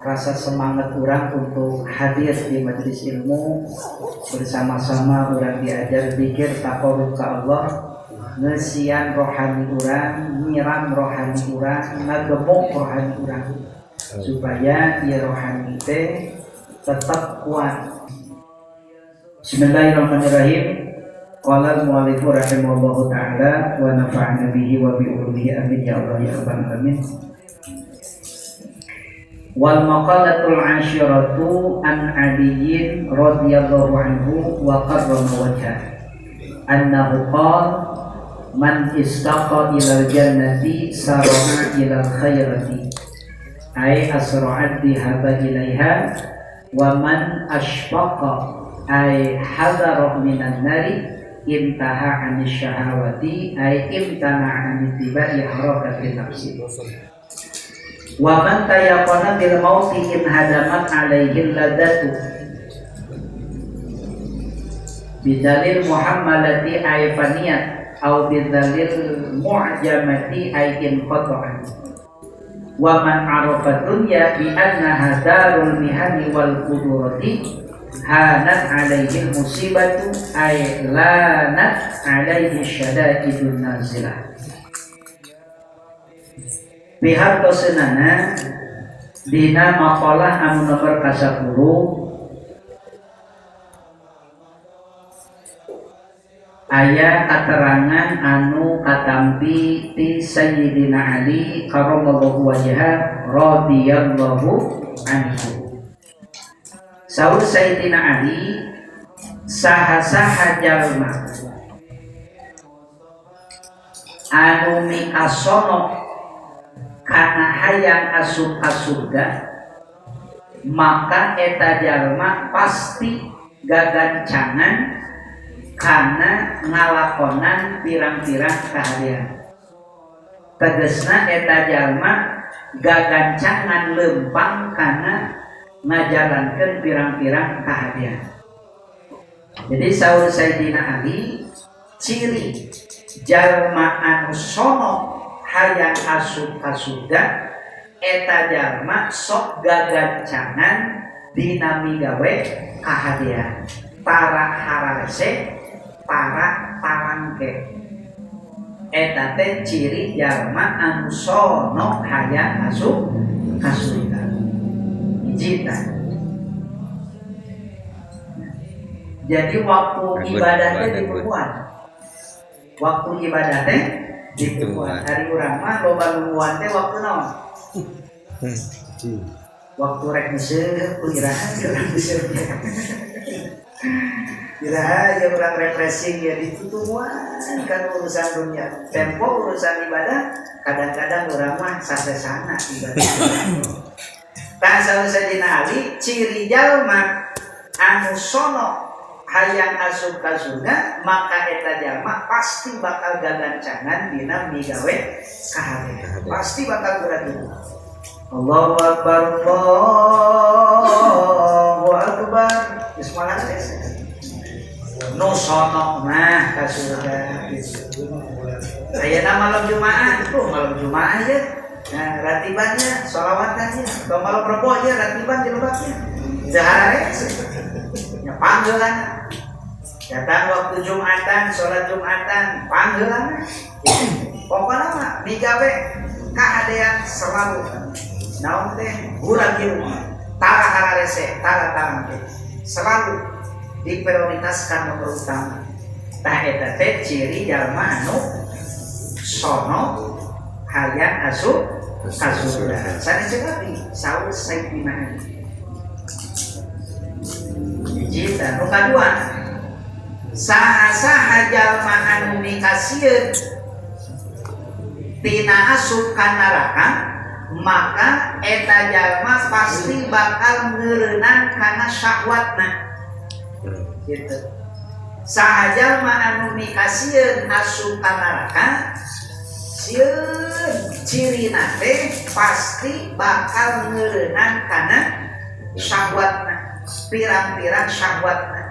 Rasa semangat orang untuk hadir di majelis ilmu bersama-sama orang diajar zikir taqarrub ka Allah, ngesian rohani orang, nyiram rohani orang, ngagemuk rohani orang supaya ia rohani teh tetap kuat. Bismillahirrahmanirrahim. Qala al-mu'allif rahimahullahu ta'ala wa nafa'ana bihi wa bi ulumihi amin ya Allah ya rabbal alamin. Wal maqalatul 'ashiratu an Aliyin radhiyallahu anhu wa qarrama wajhah annahu qala man istaqa ilal jannati sara'a ilal khairati ay asra'at dhahaba ilaiha wa man ashfaqa ay hadara minan nari intaha 'anil syahawati ay imtana'a 'an ittiba'i harakatin nafsi wa man tayaqana bil mauti in hadamat alaihi ladatu bidalil muhammalati ay faniyat au bidalil mu'jamati ay inqata'at wa man arafa dunya bi annaha darul mihani wal qudurati hanat alaihi musibatu ay lanat alaihi syada'idun nazilah. Pihak dosenana dina maqalah anu nomor 10 aya katerangan anu katampi ti Sayyidina Ali karramallahu wajhah radhiyallahu anhu. Saur Sayyidina Ali saha-saha jalma anu miasono kana hayang asup ka surga, maka eta jalma pasti gagancangan kana ngalakonan pirang-pirang kahadian. Tegesna eta jalma gagancangan lempang kana ngajalankeun pirang-pirang kahadian. Jadi saur Sayyidina Ali ciri jalma anu sono hayang asup ka surga eta jalma sok gagancangan dina migawe kahadian para hararese para palangke eta teh ciri jalma anu sono hayang asup ka surga hijita. Jadi waktu ibadah teh diperkuat, waktu ibadah teh diperkuat. Hari urang mah loba nungguan teh waktu naon? Waktu rek miseuh kuiraha urang miseuh. Kuiraha ya urang refreshing ya ditutumuan kan urusan dunia. Tempo urusan ibadah kadang-kadang urang mah sasesana ibadah. Tah Sayyidina Ali ciri jalma anu sono hayang asup ka surga, maka eta jalma pasti bakal gagancangan dina migawe kahadian. Pasti bakal berarti. Allahu akbar, Allahu akbar. Bismillah. No sono mah ka surga. Ayeuna malam Jumat, malam Jumat aja. Nah, ratibannya, sholawatannya, atau malam Rebo aja ratiban jelebaknya. Sehari panggilan datang waktu Jumatan, sholat Jumatan, panggilan pokoknya mah migawe kahadian selalu naon teh urang ieu tara hararese tara tarang teh selalu diprioritaskan nomor utama. Tah eta teh ciri jalma anu sono hayang asup kasurga. Sanes lagi saus saipina. Hiji tah nu kadua saha-saha jalma anu mikasieun tina asup ka neraka maka eta jalma pasti bakal ngeureunang kana syahwatna gitu. Saha jalma anu mikasieun asup ka neraka sieun cirina teh pasti bakal ngeureunang kana syahwatna, pirang-pirang syahwatna.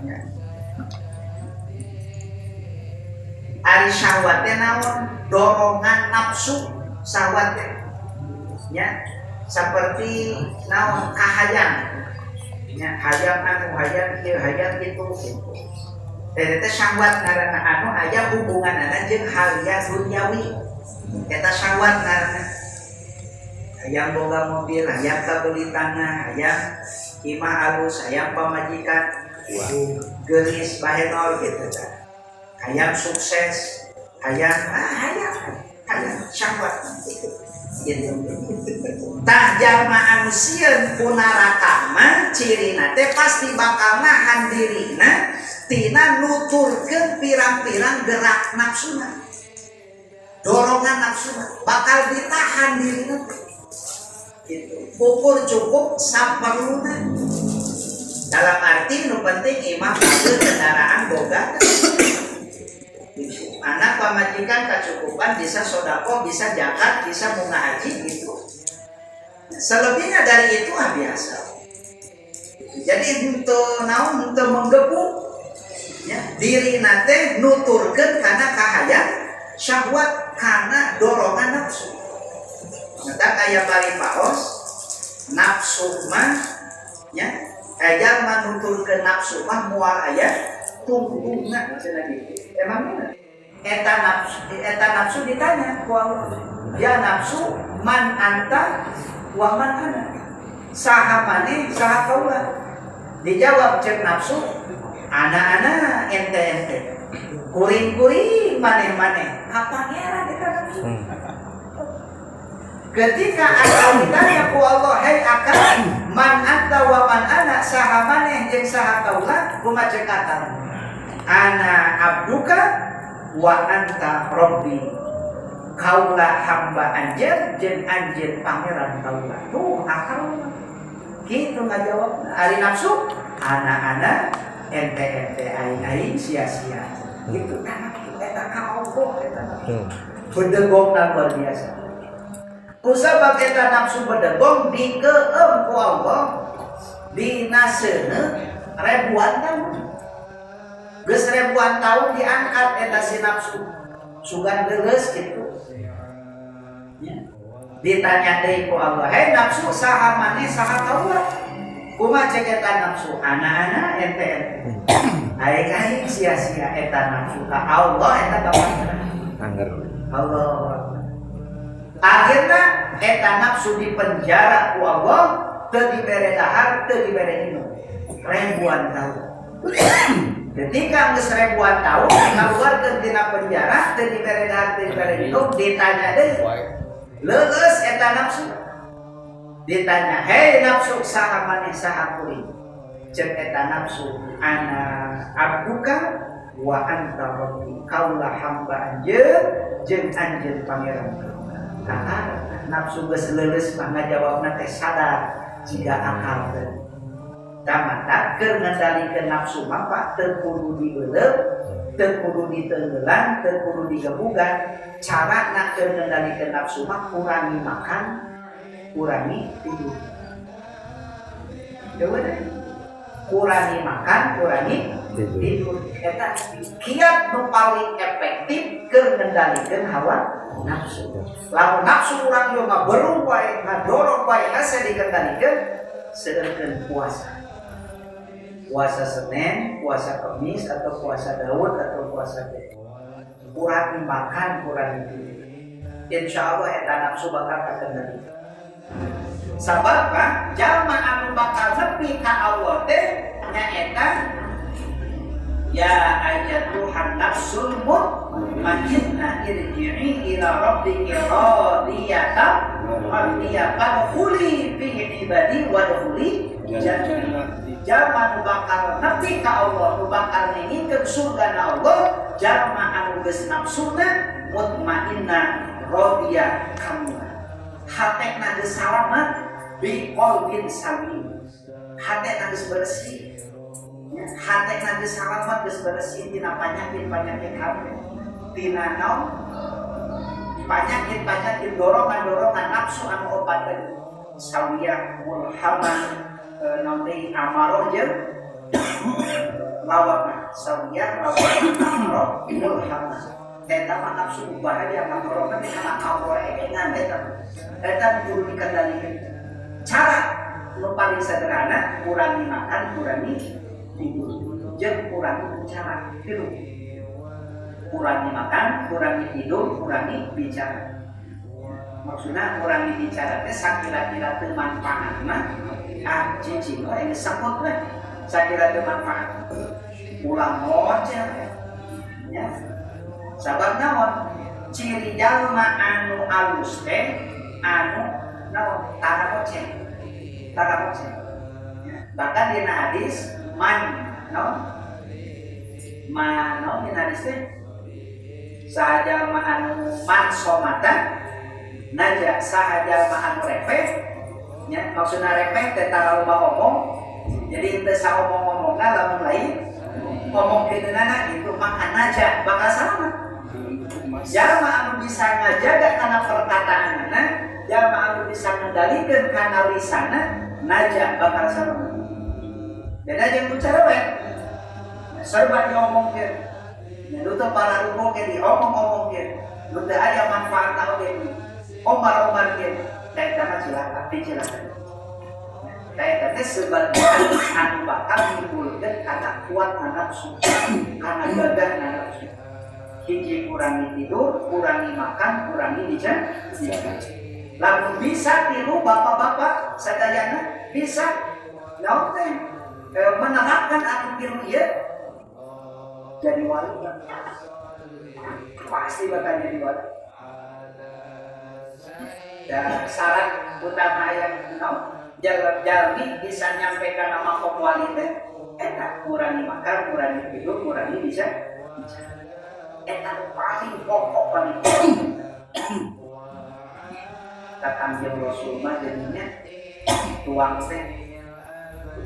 Ya. Ari syahwat teh naon? Dorongan nafsu syahwat teh. Ya, seperti naon kahayang. Ya, hayang anu hayang kieu hayang kitu gitu. Eta syahwat ngaranna anu aya hubunganana jeung halia duniawi. Eta syahwat ngaranna. Hayang boga mobil, hayang kabeli tanah, hayang imah alus, hayang pamajikan, geulis bahenol gitu kan. Hayang sukses, hayang syahwat gitu. Tah jalma anu sieun ku neraka mah cirina teh pasti bakal nahan dirina tina nuturkeun pirang-pirang gerak nafsuna. Dorongan nafsuna bakal ditahan dirina gitu. Ukur cukup saperluna. Dalam arti nu penting imah bageun kendaraan boga. Anak pamajikan kecukupan bisa sodako, bisa zakat, bisa bunga haji gitu. Selebihnya dari itu biasa. Jadi untuk naon untuk menggebu ya, diri nate nuturkan karena kahayang syahwat karena dorongan nafsu. Maka kayak bari paos nafsu mah ya kayak menuturkan nafsu mah mual aya tunggunya lagi. Emangnya eta nafsu ditanya ku Allah, ya nafsu man anta wa man ana, saha maneh saha kaula. Dijawab cek nafsu, ana ente kuring maneh apa pangeran eta nafsu. Ketika akan ditanya ku Allah, hai akan man anta wa man ana, saha maneh jeung saha kaula, kumaha cek kata ana abduka wa anta rabbi, kaula hamba anjeun jeung anjeun pangeran kaula. Tuh akal kitu ngajawab ari nafsu ana ente aing sia-sia gitu kan. Eta ka Allah eta bedegongna luar biasa. Kusabab eta nafsu bedegong dikeum ku Allah dina seuneu ribuan tahun. Geus ribuan tahun diangkat eta si nafsu sugan geus kitu. Ya. Ditanya deui ku Allah, "Hei nafsu saha maneh saha kaula?" Kumaha cek eta nafsu? Ana ente. Aing sia-sia eta nafsu ka Allah eta kapan? Angger. Allah. Akhirna eta nafsu dipenjara ku Allah, teu dibere dahar, teu dibere minum. Ribuan tahun. Ketika geus ribuan tahun kaluarkeun tina penjara teu dibere dahar teu dibere minum, ditanya deui leuleus eta nafsu. Ditanya, "Hei nafsu saha maneh saha kuring?" Cek eta nafsu, "Ana abduka wa anta rabbi, kaula hamba anjeun jeung anjeun pangeran." Kata nafsu geus leuleus mah ngajawabna teh sadar jiga akal teh. Tamata keur ngendalikeun nafsu mah teu kudu dieuleuk, teu kudu ditenggelan, teu kudu digebugan. Carana keur ngendalikeun nafsu mah kurangi makan, kurangi tidur. Coba deh. Kurangi makan, kurangi tidur. Eta kiat nu paling efektif keur ngendalikeun hawa nafsu. Lamun nafsu urang yo ngaberu wae, ngadorong wae hese dikendalikeun, seueurkeun puasa. Puasa Senin, puasa Kamis, atau puasa Daud, atau puasa Jumat. Kurangi makan, kurangi tidur. Insya Allah eta nafsu bakal terkendali. Sabab jalma anu bakal nepi ka Allah teh ya ayyatuhan nafsul mutmainnah irji'i ila rabbiki radiyatan mardiyah fadkhuli fi ibadi wadkhuli jannah. Jaman bakal nepi ka Allah, nu bakal ningikeun surga na Allah, jalma anu geus nafsuna mutmainnah radiyah kamula. Hatena geus salamet bi qalbin salim. Hatena geus bersih. Hati nanti salamat geus bersih tina panyakit hati, tina naon panyakit dorongan nafsu anu obaten sawiyah mulhaman nanti amaroh jeung lawan sawiyah lawan amaroh mulhaman eta mah nafsu bahaya amaroh teh anak awal engan eta kudu dikendalikeun. Cara nu paling sederhana kurangi makan, kurangi tidur, jangan kurangi bicara, tidur. Kurangi makan, kurangi tidur, kurangi bicara. Maksudnya kurangi bicara teh sakira-kira teu manfaatna, cicing we geus sapot we. Sakira teu manfaat. Ulang ngoceh ya. Sabab naon? Ciri jalma anu alus teh anu naon? Tara ngoceh. Bahkan dina hadis man dina hadis teh sahaja anu man somata naja sahaja anu repeh nya maksudna repeh teh tara loba omong jadi teu saomong-omongna lamun lain ngomong kideunana itu maka naja bakal selamat. Jalma anu bisa ngajaga kana perkataanna, jalma anu bisa ngendalikeun kana lisanna naja bakal selamat. Beda jeung bicara we. Serba diomongkeun. Nu teu para ruko ge diomong-omongkeun. Nu teu aya manfaatna oge. Omar-omarkeun. Eta mah cilaka, cilaka. Eta teh sebagian anu bakal menimbulkeun kana kuat nafsu, kana gagah nafsu. Hiji kurangi tidur, kurangi makan, kurangi bicara. Lamun bisa tilu bapak-bapak sadayana bisa naon teh menerapkan anu kieu ieu jadi wali pasti bakal jadi wali. Dan syarat utama yang jalmi bisa nyampe ka nama wali teh eta kurangi makan, kurangi tidur, kurangi bisa eta paling pokok paling Kanjeng Rasul mah jadinya tuang teh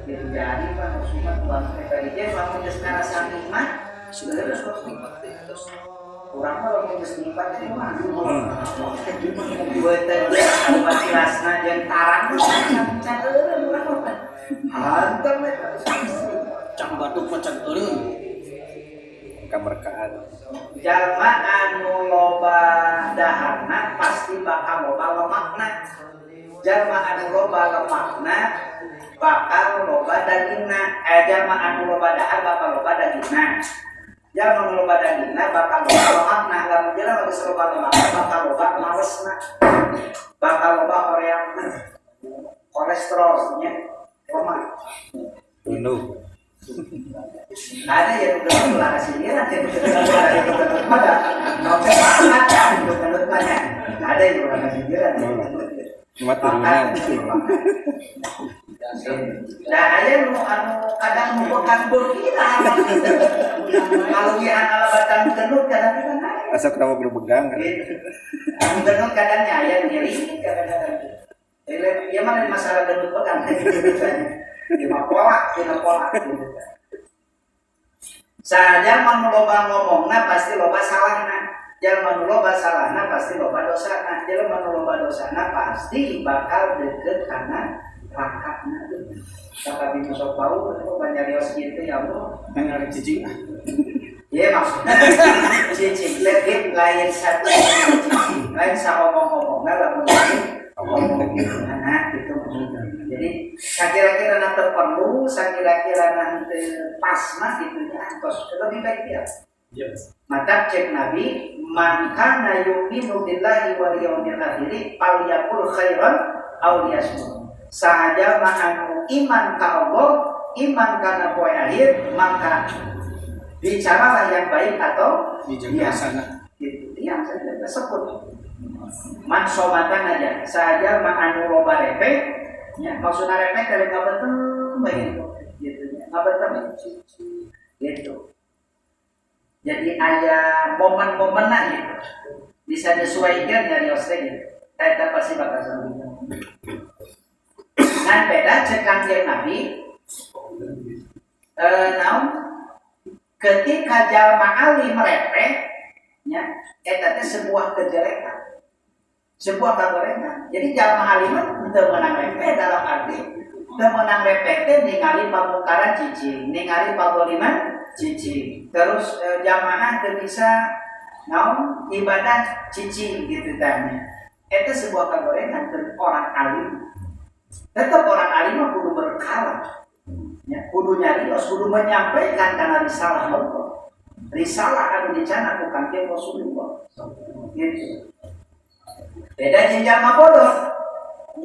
jadi Pak Rasul tuang teh tadi dia lamun geus ngarasa nikmat sudah terus terus urang mah lamun geus nikmat teh mah buat teh pasti rasna jeung tarang can eureun urang mah hantam eta cang batuk pecang eureun keberkahan. Jalma anu loba daharna pasti bakal loba lemakna. Jalma anu loba lemakna bakal loba dagingna. Jalma anu loba dahar bakal loba dagingna. Jalma anu loba dagingna bakal loba lemakna. Lamun jalma geus loba lemakna bakal loba malesna. Bakal loba horeangna. Kolesterolnya lemak. Bunuh. Ada yang udah sindiran yang ada yang udah sindiran nah ada yang kadang bukan berkira kalau yang ala batang genut kadang-kadang asal kamu berpegang anu genut kadangnya aya nyeri kadang-kadang ya mana masalah genut pegang lima pola saja man loba ngomongna pasti loba salahna jalma nu loba salahna pasti loba dosana jalma nu loba dosana pasti bakal deukeut kana rakatna sapabi masuk bau banyak rios kitu ya Allah ngarep cicing ieu maksudna cicing teh lain satu cicing lain saomong-omongna lamun ngomong anak gitu maksudnya. Jadi sakira-kira nanti perlu, sakira-kira nanti pas mah gitu ya, terus lebih baik dia. Mata cek Nabi, man kana yu'minu billahi wal yawmil akhir, falyaqul khairan aw liyasmut. Sahaja anu iman ka Allah, iman kana poe akhir, maka bicaralah yang baik atau diam sana. Gitu. Diam saja, sebut. Man somatan aja, saja anu loba repek, ya maksudnya repek kalau nggak betul, begitu, gitu, nggak betul, gitu. Jadi ada momen-momen gitu, bisa disesuaikan dari Australia, gitu. Kita pasti bakal sembuh. Nah beda cekang Nabi, ketika jalma ali merepek, ya, itu sebuah kejelekan. Sebuah kagorengan. Jadi jalma aliman untuk menang repek dalam arti untuk menang repek itu ningali pamungkaran cicing, ningali pagoliman cicing. Terus jamaah itu bisa ibadah cicing gitu tanya. Itu sebuah kagorengan untuk orang alim. Tetap orang alim mah kudu berkala. Ya, kudu nyarios, kudu menyampaikan karena risalah Allah. Risalah anu dicana ku Kanjeng Rasulullah. Gitu. Beda dengan jalma bodoh,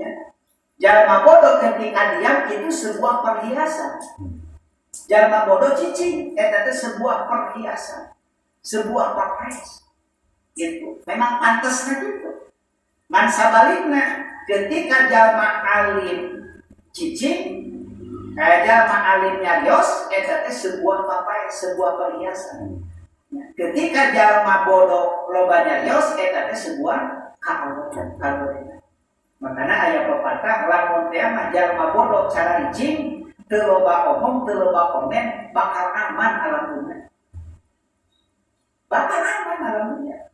ya. Jalma bodoh ketika diam itu sebuah perhiasan. Jalma bodoh cicing, itu sebuah perhiasan, sebuah pakaian. Gitu. Memang pantasnya gitu. Man sabalikna, ketika jalma alim cicing, jalma alimnya yos, itu sebuah pakaian, sebuah perhiasan. Ya. Ketika jalma bodoh lobanya yos, itu sebuah kagorengan. Makanya ayat pepatah lamun teh mah jalma bodoh cara licin teu loba omong teu loba komen bakal aman alam dunia. Bakal aman alam dunia.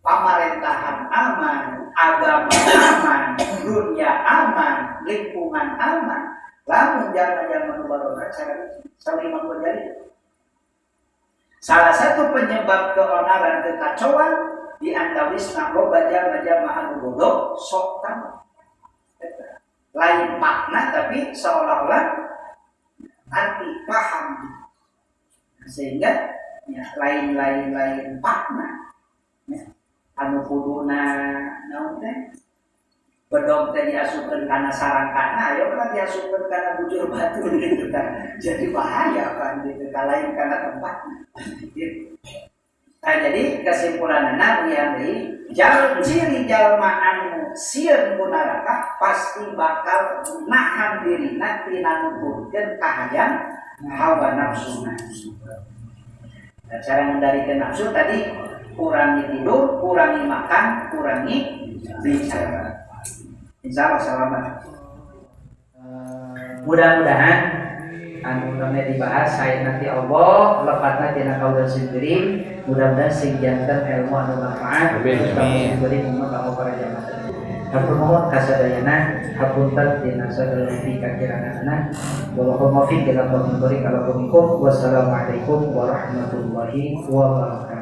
Pemerintahan aman, agama aman, dunia aman, lingkungan aman. Lamun jalma-jalma nu baroga cara licin saling menjadi. Salah satu penyebab keonaran kekacauan di antawisna loba jalma-jalma anu bodoh sok tahu. Lain makna tapi seolah-olah arti paham. Sehingga ya, lain makna. Ya, anu kuduna naon teh bedog teh diasupkeun kana sarangkana, ayo kan diasupkeun kana bujur batu gitu kan. Jadi bahaya kan gitu, lain kana tempatna. Gitu. Nah, jadi kesimpulanna yang dari ciri jalma anu sieun ku neraka pasti bakal nahan dirina tina nuturkeun kahayang hawa nafsuna. Nah, cara mengendalikan nafsu tadi kurangi tidur, kurangi makan, kurangi bicara. Insyaallah selamat. Mudah-mudahan anu namanya dibahas saya nanti Allah lepatna tina kaula sendiri. Mudah-mudahan sing janten ilmu anu manfaat beri umat Allah para jamaah. Hatur mohon kasadayana hapunten tina sadaya pikiranana wallahu muwaffiq ila aqwamit thoriq. Wassalamualaikum warahmatullahi wabarakatuh.